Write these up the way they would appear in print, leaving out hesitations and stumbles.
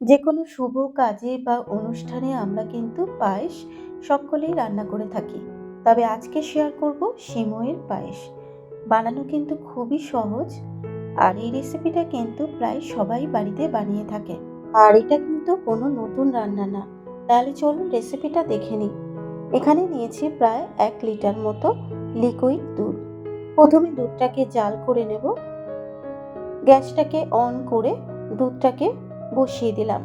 যে কোনো শুভ কাজে বা অনুষ্ঠানে আমরা কিন্তু পায়েস সকলেই রান্না করে থাকি। তবে আজকে শেয়ার করব সিমইয়ের পায়েস। বানানো কিন্তু খুবই সহজ, আর এই রেসিপিটা কিন্তু প্রায় সবাই বাড়িতে বানিয়ে থাকে। আর এটা কিন্তু কোনো নতুন রান্না না। তাহলে চলুন রেসিপিটা দেখে নিই। এখানে নিয়েছি প্রায় 1 লিটার মতো লিকুইড দুধ। প্রথমে দুধটাকে জাল করে নেব। গ্যাসটাকে অন করে দুধটাকে বসিয়ে দিলাম।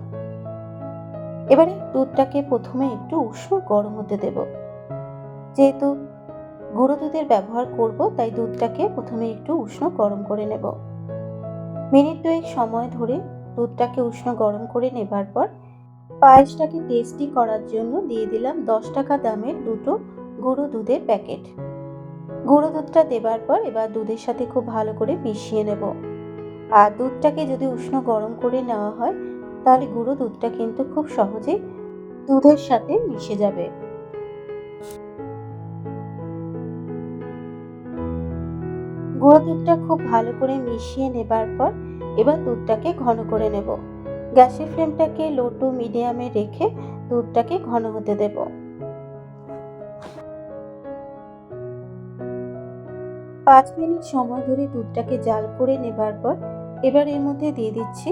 এবারে দুধটাকে প্রথমে একটু উষ্ণ গরম হতে দেব। যেহেতু গুঁড়ো দুধের ব্যবহার করব, তাই দুধটাকে প্রথমে একটু উষ্ণ গরম করে নেব। মিনিট 2 সময় ধরে দুধটাকে উষ্ণ গরম করে নেবার পর পায়েসটাকে টেস্টি করার জন্য দিয়ে দিলাম 10 টাকা দামের দুটো গুঁড়ো দুধের প্যাকেট। গুঁড়ো দুধটা দেবার পর এবার দুধের সাথে খুব ভালো করে মিশিয়ে নেব। আর দুধটাকে যদি উষ্ণ গরম করে নেওয়া হয়, তাহলে গুঁড়ো দুধটা কিন্তু খুব সহজেই দুধের সাথে মিশে যাবে। গুঁড়ো দুধটা খুব ভালো করে মিশিয়ে নেবার পর এবার দুধটাকে ঘন করে নেব। গ্যাসের ফ্লেমটাকে লো টু মিডিয়ামে রেখে দুধটাকে ঘন হতে দেব। 5 মিনিট সময় ধরে দুধটাকে জাল করে নেবার পর এবার এর মধ্যে দিয়ে দিচ্ছি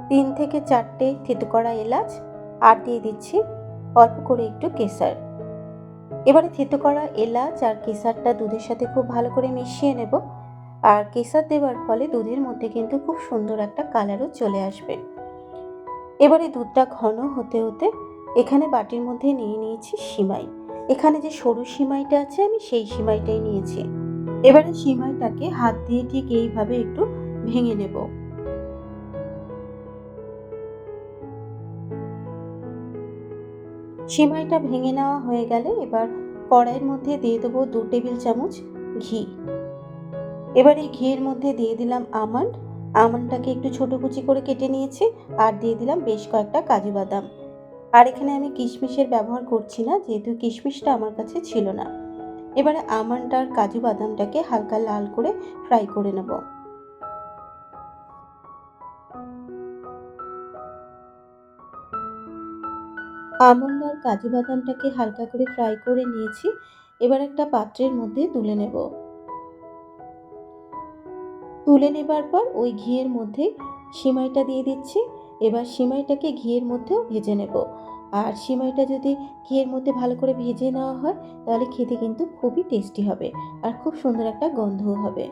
3 থেকে 4টে থেতো করা এলাচ, আর দিয়ে দিচ্ছি অল্প করে একটু কেশর। এবারে থেতো করা এলাচ আর কেশরটা দুধের সাথে খুব ভালো করে মিশিয়ে নেব। আর কেশর দেওয়ার ফলে দুধের মধ্যে কিন্তু খুব সুন্দর একটা কালারও চলে আসবে। এবারে দুধটা ঘন হতে হতে এখানে বাটির মধ্যে নিয়ে নিয়েছি সিমাই। এখানে যে সরু সিমাইটা আছে আমি সেই সিমাইটাই নিয়েছি। এবারে সিমাইটাকে হাত দিয়ে ঠিক এইভাবে একটু ভেঙে নেব। সিমাইটা ভেঙে নেওয়া হয়ে গেলে এবার কড়াইয়ের মধ্যে দিয়ে দেবো 2 টেবিল চামচ ঘি। এবার এই ঘিয়ের মধ্যে দিয়ে দিলাম আমন্ডটাকে একটু ছোট কুচি করে কেটে নিয়েছি, আর দিয়ে দিলাম বেশ কয়েকটা কাজু বাদাম। আর এখানে আমি কিশমিশের ব্যবহার করছি না, যেহেতু কিশমিশটা আমার কাছে ছিল না। এবারে আমন্ড আর কাজু বাদামটাকে হালকা লাল করে ফ্রাই করে নেব। আমন্ড আর কাজু বাদামটাকে হালকা করে ফ্রাই করে নিয়েছি। এবার একটা পাত্রের মধ্যে তুলে নেব। তুলে নেবার পর ওই ঘিয়ের মধ্যে সিমাইটা দিয়ে দিচ্ছি। এবার সিমাইটাকে ঘিয়ের মধ্যেও ভেজে নেব। আর সিমাইটা যদি ঘিয়ের মধ্যে ভালো করে ভেজে নেওয়া হয়, তাহলে খেতে কিন্তু খুবই টেস্টি হবে আর খুব সুন্দর একটা গন্ধও হবে।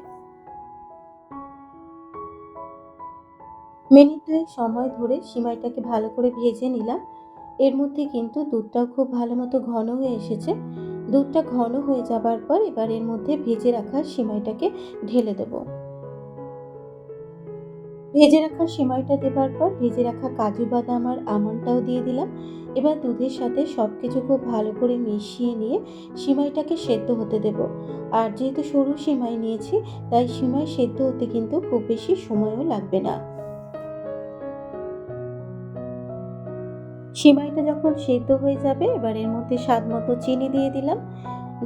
মিনিট 2 সময় ধরে সিমাইটাকে ভালো করে ভেজে নিলাম। এর মধ্যে কিন্তু দুধটাও খুব ভালো মতো ঘন হয়ে এসেছে। দুধটা ঘন হয়ে যাবার পর এবার এর মধ্যে ভেজে রাখা সিমাইটাকে ঢেলে দেবো। ভেজে রাখা সেমাইটা দেবার পর ভেজে রাখা কাজু বাদাম আর আমন্ডটাও দিয়ে দিলাম। এবার দুধের সাথে সব কিছু খুব ভালো করে মিশিয়ে নিয়ে সিমাইটাকে সেদ্ধ হতে দেব। আর যেহেতু সরু সিমাই নিয়েছি, তাই সিমাই সেদ্ধ হতে কিন্তু খুব বেশি সময়ও লাগবে না। সিমাইটা যখন সেদ্ধ হয়ে যাবে এবার এর মধ্যে স্বাদ মতো চিনি দিয়ে দিলাম।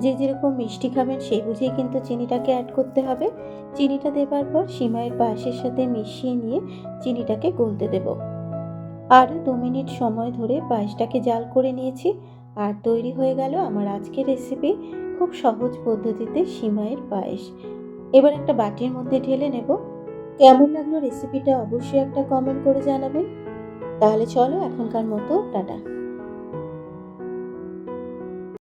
যে যেরকম মিষ্টি খাবেন সেই বুঝেই কিন্তু চিনিটাকে অ্যাড করতে হবে। চিনিটা দেবার পর সিমাইয়ের পায়েসের সাথে মিশিয়ে নিয়ে চিনিটাকে গলতে দেব। আরও 2 মিনিট সময় ধরে পায়েসটাকে জাল করে নিয়েছি। আর তৈরি হয়ে গেল আমার আজকের রেসিপি, খুব সহজ পদ্ধতিতে সিমাইয়ের পায়েস। এবার একটা বাটির মধ্যে ঢেলে নেব। কেমন লাগলো রেসিপিটা অবশ্যই একটা কমেন্ট করে জানাবেন। তাহলে চলো এখনকার মতো টাটা।